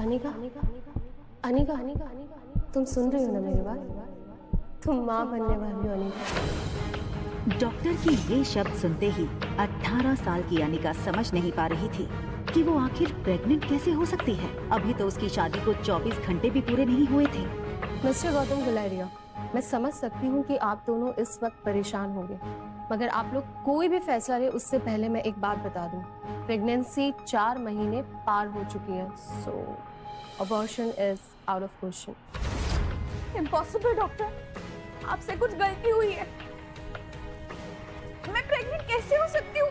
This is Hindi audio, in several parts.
अनिका, अनिका, अनिका, तुम सुन रही हो ना मेरी बात? तुम माँ बनने वाली हो अनिका। डॉक्टर की ये शब्द सुनते ही 18 साल की अनिका समझ नहीं पा रही थी कि वो आखिर प्रेग्नेंट कैसे हो सकती है। अभी तो उसकी शादी को 24 घंटे भी पूरे नहीं हुए थे। मिस्टर गौतम गुलेरिया, मैं समझ सकती हूँ कि आप दोनों इस वक्त परेशान होंगे, मगर आप लोग कोई भी फैसला ले उससे पहले मैं एक बात बता दूं, प्रेगनेंसी 4 महीने पार हो चुकी है, so abortion is out of question. Impossible doctor, आपसे कुछ गलती हुई है। मैं प्रेग्नेंट कैसे हो सकती हूँ?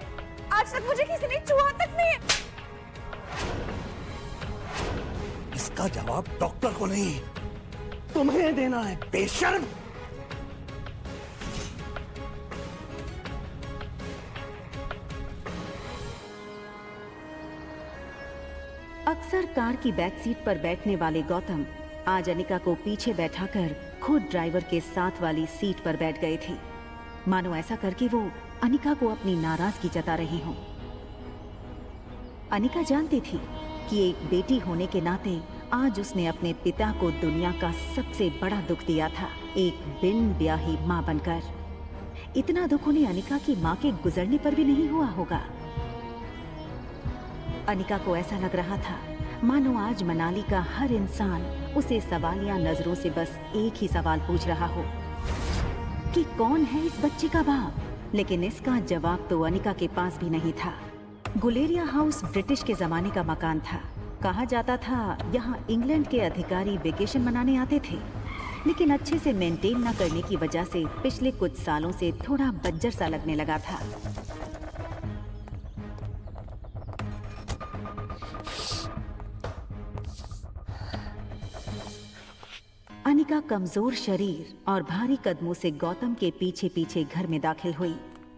आज तक मुझे किसी ने छुआ तक नहीं। इसका जवाब डॉक्टर को नहीं, तुम्हें देना है, बेशर्म। अक्सर कार की बैक सीट पर बैठने वाले गौतम आज अनिका को पीछे बैठाकर खुद ड्राइवर के साथ वाली सीट पर बैठ गए थे, मानो ऐसा करके वो अनिका को अपनी नाराजगी जता रहे हों। अनिका जानती थी कि एक बेटी होने के नाते आज उसने अपने पिता को दुनिया का सबसे बड़ा दुख दिया था, एक बिन ब्याही मां बनकर। इतना दुख उन्हें अनिका की मां के गुजरने पर भी नहीं हुआ होगा। अनिका को ऐसा लग रहा था मानो आज मनाली का हर इंसान उसे सवालिया नजरों से बस एक ही सवाल पूछ रहा हो कि कौन है इस बच्चे का बाप। लेकिन इसका जवाब तो अनिका के पास भी नहीं था। गुलेरिया हाउस ब्रिटिश के जमाने का मकान था। कहा जाता था यहाँ इंग्लैंड के अधिकारी वेकेशन मनाने आते थे, लेकिन अच्छे से मेंटेन न करने की वजह से पिछले कुछ सालों से थोड़ा बंजर सा लगने लगा था। अनिका कमजोर शरीर और भारी कदमों से गौतम के पीछे पीछे घर में दाखिल हुई।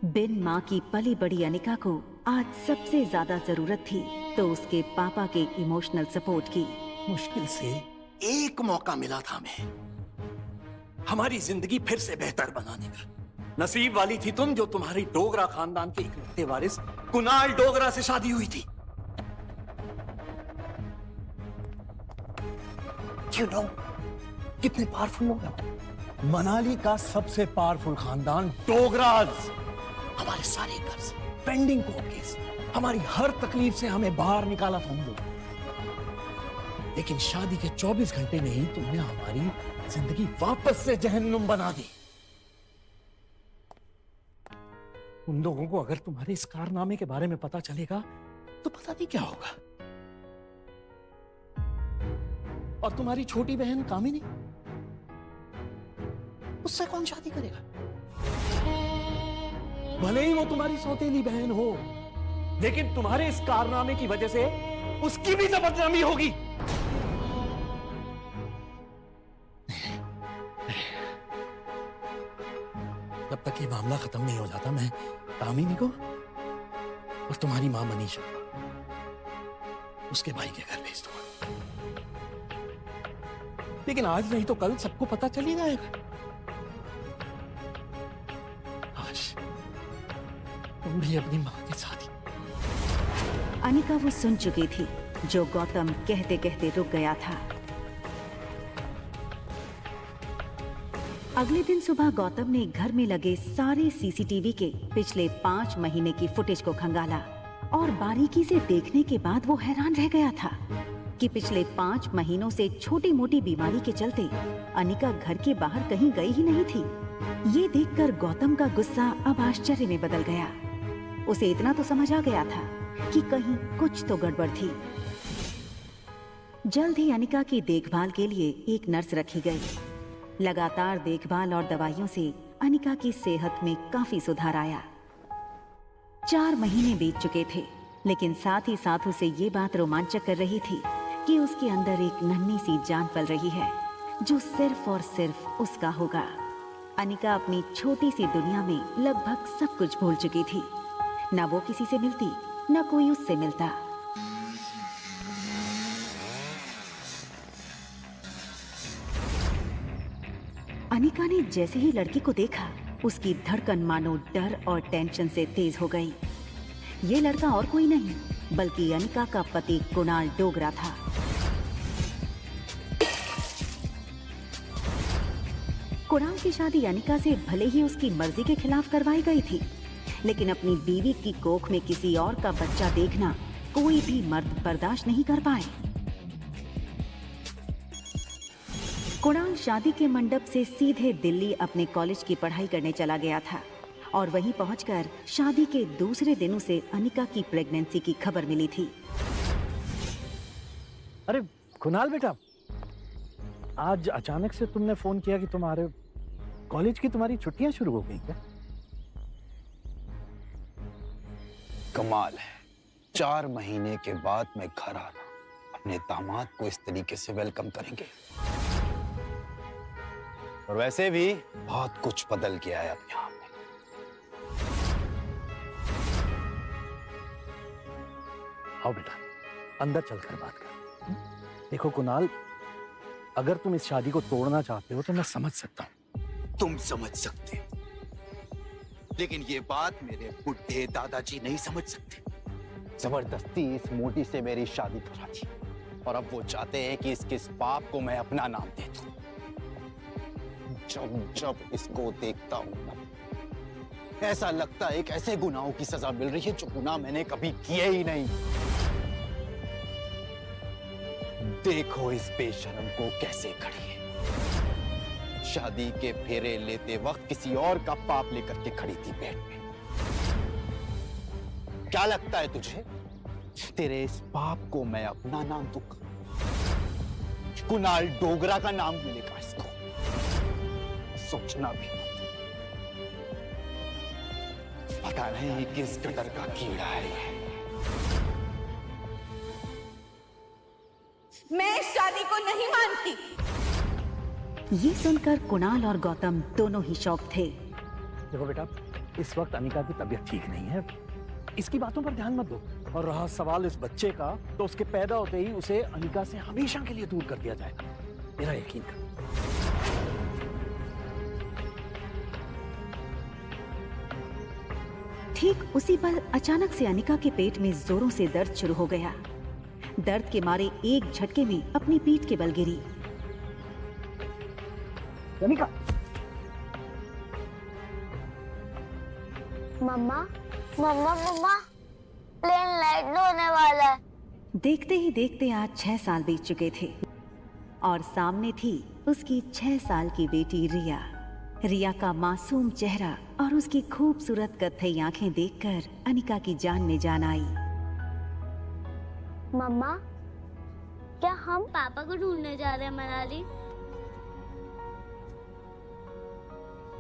बिन माँ की पली बड़ी अनिका को आज सबसे ज्यादा जरूरत थी तो उसके पापा के इमोशनल सपोर्ट की। मुश्किल से एक मौका मिला था हमें हमारी जिंदगी फिर से बेहतर बनाने का। नसीब वाली थी तुम जो तुम्हारी डोगरा खानदान के इकलौते वारिस कुणाल डोगरा से शादी हुई थी। You know, कितने पावरफुल लोग हैं। मनाली का सबसे पावरफुल खानदान डोगराज। हमारे सारे कर्ज, पेंडिंग कोर्ट केस, हमारी हर तकलीफ से हमें बाहर निकाला था उन लोगों। लेकिन शादी के 24 घंटे में ही तुमने हमारी जिंदगी वापस से जहन्नुम बना दी। उन लोगों को अगर तुम्हारे इस कारनामे के बारे में पता चलेगा तो पता नहीं क्या होगा। और तुम्हारी छोटी बहन कामिनी, उससे कौन शादी करेगा? भले ही वो तुम्हारी सौतेली बहन हो, लेकिन तुम्हारे इस कारनामे की वजह से उसकी भी बदनामी होगी। जब तक ये मामला खत्म नहीं हो जाता मैं कामिनी को और तुम्हारी मां मनीषा उसके भाई के घर भेज दूंगा। लेकिन आज नहीं तो कल सबको पता चल ही जाएगा। आज तुम भी अपनी मां के साथ ही। अनिका वो सुन चुकी थी जो गौतम कहते कहते रुक गया था। अगले दिन सुबह गौतम ने घर में लगे सारे सीसीटीवी के पिछले 5 महीने की फुटेज को खंगाला और बारीकी से देखने के बाद वो हैरान रह गया था कि पिछले 5 महीनों से छोटी मोटी बीमारी के चलते अनिका घर के बाहर कहीं गई ही नहीं थी। ये देखकर गौतम का गुस्सा अब आश्चर्य में बदल गया। उसे इतना तो समझ आ गया था कि कहीं कुछ तो गड़बड़ थी। जल्द ही अनिका की देखभाल के लिए एक नर्स रखी गई। लगातार देखभाल और दवाइयों से अनिका की सेहत में काफी सुधार आया। 4 महीने बीत चुके थे, लेकिन साथ ही साथ उसे ये बात रोमांचक कर रही थी कि उसके अंदर एक नन्ही सी जान पल रही है जो सिर्फ और सिर्फ उसका होगा। अनिका अपनी छोटी सी दुनिया में लगभग सब कुछ भूल चुकी थी। न वो किसी से मिलती, न कोई उससे मिलता। अनिका ने जैसे ही लड़की को देखा, उसकी धड़कन मानो डर और टेंशन से तेज हो गई। ये लड़का और कोई नहीं बल्कि अनिका का पति कुणाल डोगरा था। कुणाल की शादी अनिका से भले ही उसकी मर्जी के खिलाफ करवाई गई थी, लेकिन अपनी बीवी की कोख में किसी और का बच्चा देखना कोई भी मर्द बर्दाश्त नहीं कर पाए। कुणाल शादी के मंडप से सीधे दिल्ली अपने कॉलेज की पढ़ाई करने चला गया था और वहीं पहुंचकर शादी के दूसरे दिन उसे अनिका की प्रेगनेंसी की खबर मिली थी। अरे कुणाल बेटा, आज अचानक से तुमने फोन किया कि तुम्हारे कॉलेज की तुम्हारी छुट्टियां शुरू हो गई क्या? कमाल है, 4 महीने के बाद मैं घर आना, अपने दामाद को इस तरीके से वेलकम करेंगे। और वैसे भी बहुत कुछ बदल गया है अब यहाँ पे। आओ बेटा, अंदर चलकर बात कर। देखो कुणाल, अगर तुम इस शादी को तोड़ना चाहते हो तो मैं समझ सकता हूँ। तुम समझ सकते हो, लेकिन ये बात मेरे बुढ़े दादाजी नहीं समझ सकते। जबरदस्ती इस मोटी से मेरी शादी करा दी और अब वो चाहते हैं कि इसके इस पाप को मैं अपना नाम दे दूं। जब जब इसको देखता हूं ना, ऐसा लगता है एक ऐसे गुनाहों की सजा मिल रही है जो गुनाह मैंने कभी किए ही नहीं। देखो इस बेशरम को कैसे खड़ी है। शादी के फेरे लेते वक्त किसी और का पाप लेकर के खड़ी थी पेट में। क्या लगता है तुझे तेरे इस पाप को मैं अपना नाम दूंगा? कुणाल डोगरा का नाम मिलेगा इसको, सोचना भी मत। पता नहीं किस कदर का कीड़ा है ये। मैं इस शादी को नहीं मानती। ये सुनकर कुणाल और गौतम दोनों ही शॉक थे। देखो बेटा, इस वक्त अनिका की तबीयत ठीक नहीं है, इसकी बातों पर ध्यान मत दो। और रहा सवाल इस बच्चे का, तो उसके पैदा होते ही उसे अनिका से हमेशा के लिए दूर कर दिया जाएगा, मेरा यकीन कर। ठीक उसी पल अचानक से अनिका के पेट में जोरों से दर्द शुरू हो गया। दर्द के मारे एक झटके में अपनी पीठ के बल गिरी। अनिका, मम्मा मम्मा मम्मा, प्लेन लैंड होने वाला है। देखते ही देखते आज 6 साल बीत चुके थे और सामने थी उसकी 6 साल की बेटी रिया। रिया का मासूम चेहरा और उसकी खूबसूरत कत्थई आंखें देखकर अनिका की जान में जान आई। मम्मा, क्या हम पापा को ढूंढने जा रहे हैं मनाली?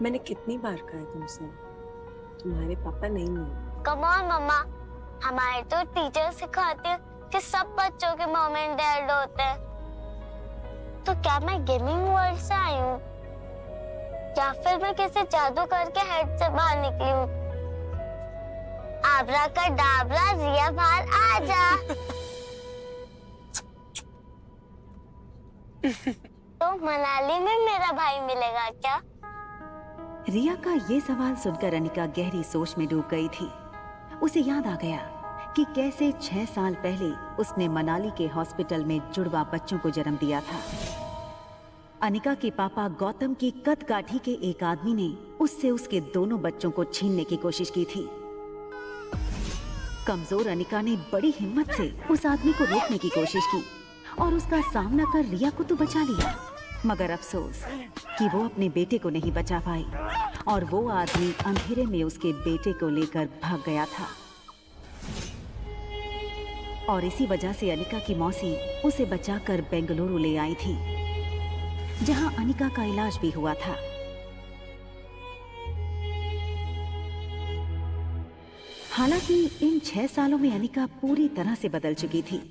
मैंने कितनी बार कहा है तुमसे, तुम्हारे पापा नहीं मिले। कम ऑन मम्मा, हमारे तो टीचर सिखाते हैं कि सब बच्चों के मॉम एंड डैड होते हैं। तो क्या मैं गेमिंग वर्ल्ड से आई हूँ या फिर मैं किसी जादू करके हेड से बाहर निकली हूँ? आबरा का डाबरा, रिया बाहर आ जा। तो मनाली में मेरा भाई मिलेगा क्या? रिया का ये सवाल सुनकर अनिका गहरी सोच में डूब गई थी। उसे याद आ गया कि कैसे 6 साल पहले उसने मनाली के हॉस्पिटल में जुड़वा बच्चों को जन्म दिया था। अनिका के पापा गौतम की कद काठी के एक आदमी ने उससे उसके दोनों बच्चों को छीनने की कोशिश की थी। कमजोर अनिका ने बड़ी हिम्मत से उस आदमी को रोकने की कोशिश की और उसका सामना कर रिया को तो बचा लिया, मगर अफसोस कि वो अपने बेटे को नहीं बचा पाई और वो आदमी अंधेरे में उसके बेटे को लेकर भाग गया था। और इसी वजह से अनिका की मौसी उसे बचाकर बेंगलुरु ले आई थी, जहां अनिका का इलाज भी हुआ था। हालांकि इन 6 सालों में अनिका पूरी तरह से बदल चुकी थी।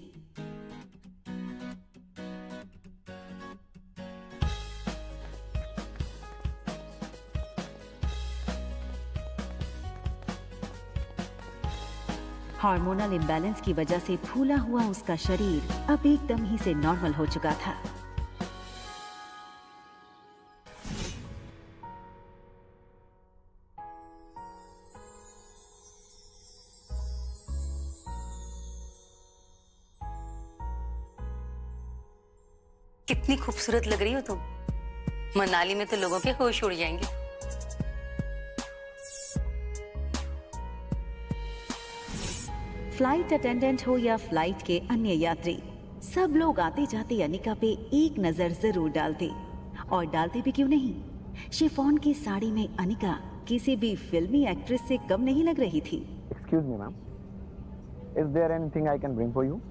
हार्मोनल इम्बैलेंस की वजह से फूला हुआ उसका शरीर अब एकदम ही से नॉर्मल हो चुका था। कितनी खूबसूरत लग रही हो तुम। मनाली में तो लोगों के होश उड़ जाएंगे। फ्लाइट अटेंडेंट हो या फ्लाइट के अन्य यात्री, सब लोग आते जाते अनिका पे एक नजर जरूर डालते, और डालते भी क्यों नहीं। शिफॉन की साड़ी में अनिका किसी भी फिल्मी एक्ट्रेस से कम नहीं लग रही थी। Excuse me, ma'am. Is there anything I can bring for you?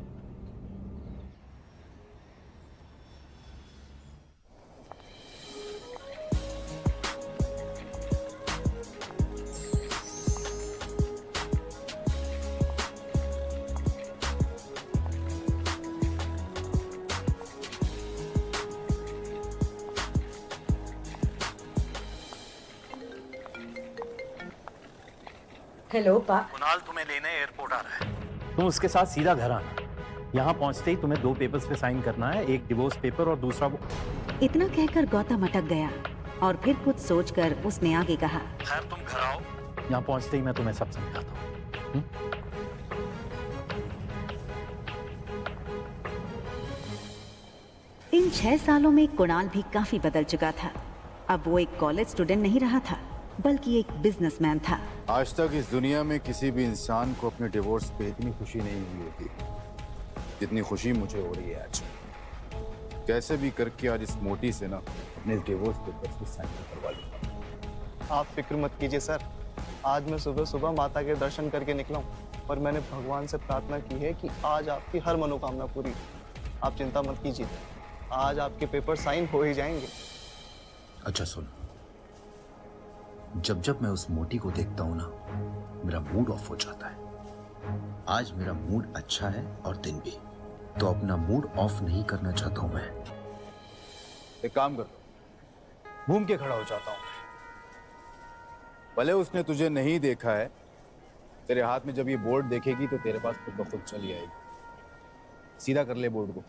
Hello पा। कुणाल तुम्हें लेने एयरपोर्ट आ रहा है, तुम उसके साथ सीधा घर आना। यहाँ पहुँचते ही तुम्हें 2 पेपर्स पे साइन करना है, एक डिवोर्स पेपर और दूसरा वो। इतना कहकर गौतम अटक गया और फिर कुछ सोचकर उसने आगे कहा, खैर तुम घर आओ, यहाँ पहुँचते ही मैं तुम्हें सब समझाता हूँ। इन 6 सालों में कुणाल भी काफी बदल चुका था। अब वो एक कॉलेज स्टूडेंट नहीं रहा था, बल्कि एक बिजनेसमैन था। आज तक इस दुनिया में किसी भी इंसान को अपने डिवोर्स पे इतनी खुशी नहीं हुई होगी जितनी खुशी मुझे हो रही है आज। कैसे भी करके आज इस मोटी से ना अपने डिवोर्स पेपर्स पे साइन करवा लूंगा। आप फिक्र मत कीजिए सर, आज मैं सुबह सुबह माता के दर्शन करके निकला हूँ और मैंने भगवान से प्रार्थना की है कि आज आपकी हर मनोकामना पूरी। आप चिंता मत कीजिए, आज आपके पेपर साइन हो ही जाएंगे। अच्छा सुन, जब जब मैं उस मोटी को देखता हूं ना, मेरा मूड ऑफ हो जाता है। आज मेरा मूड अच्छा है और दिन भी, तो अपना मूड ऑफ नहीं करना चाहता हूं मैं। एक काम कर, घूम के खड़ा हो जाता हूं। भले उसने तुझे नहीं देखा है, तेरे हाथ में जब ये बोर्ड देखेगी तो तेरे पास खुद ब खुद चली आएगी। सीधा कर ले बोर्ड को।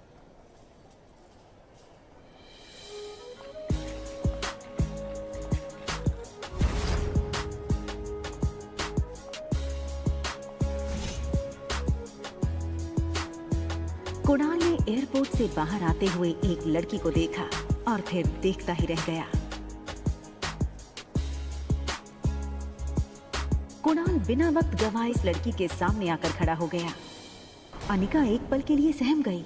कुणाल ने एयरपोर्ट से बाहर आते हुए एक लड़की को देखा और फिर देखता ही रह गया। कुणाल बिना वक्त गवाए इस लड़की के सामने आकर खड़ा हो गया। अनिका एक पल के लिए सहम गई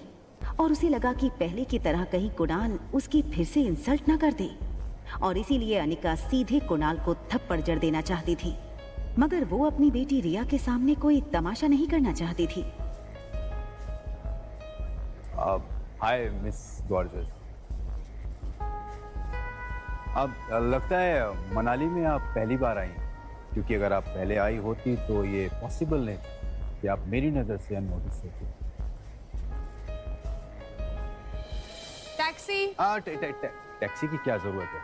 और उसे लगा कि पहले की तरह कहीं कुणाल उसकी फिर से इंसल्ट न कर दे, और इसीलिए अनिका सीधे कुणाल को थप्पड़ जड़ देना चाहती थी, मगर वो अपनी बेटी रिया के सामने कोई तमाशा नहीं करना चाहती थी। Hi miss gorgeous. अब लगता है मनाली में आप पहली बार आई हैं, क्योंकि अगर आप पहले आई होती तो ये पॉसिबल नहीं कि आप मेरी नजर से अननोटिस होती। टैक्सी। टैक्सी की क्या जरूरत है?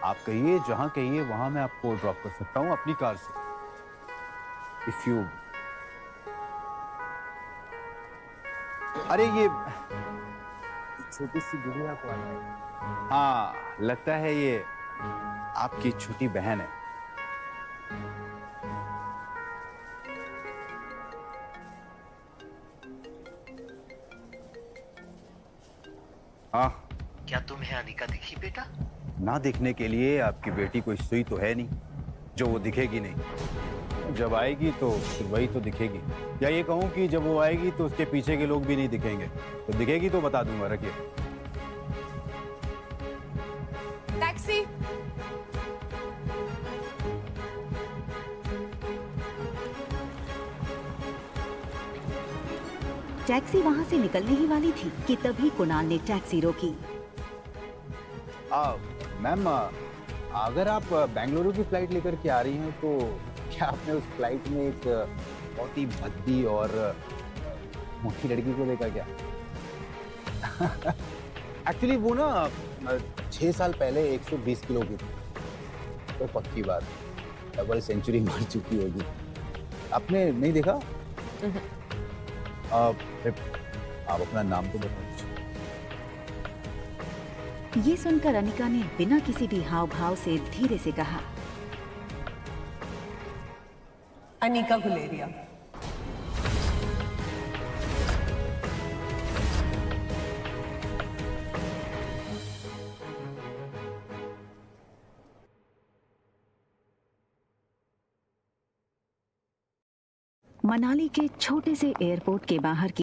आप कहिए, जहां कहिए वहां मैं आपको ड्रॉप कर सकता हूँ अपनी कार से। इफ यू अरे ये छोटी सी गुड़िया को आना है। हाँ, लगता है ये आपकी छोटी बहन है। हाँ, क्या तुम्हें अनिका दिखी बेटा? ना दिखने के लिए आपकी बेटी कोई सुई तो है नहीं जो वो दिखेगी नहीं। जब आएगी तो फिर वही तो दिखेगी, या ये कहूँ कि जब वो आएगी तो उसके पीछे के लोग भी नहीं दिखेंगे। तो दिखेगी तो बता दूंगा। रखिए। टैक्सी। टैक्सी वहां से निकलने ही वाली थी कि तभी कुणाल ने टैक्सी रोकी। मैम, अगर आप बेंगलुरु की फ्लाइट लेकर के आ रही हैं तो क्या आपने उस फ्लाइट में एक बहुत ही भद्दी और मोटी लड़की को देखा क्या? एक्चुअली वो ना 6 साल पहले 120 किलो की थी। तो पक्की बात, डबल सेंचुरी मार चुकी होगी। आपने नहीं देखा? आप अपना नाम तो बता दीजिए। ये सुनकर अनिका ने बिना किसी भी हाव भाव से धीरे से कहा, अनिका गुलेरिया। मनाली के छोटे से एयरपोर्ट के बाहर की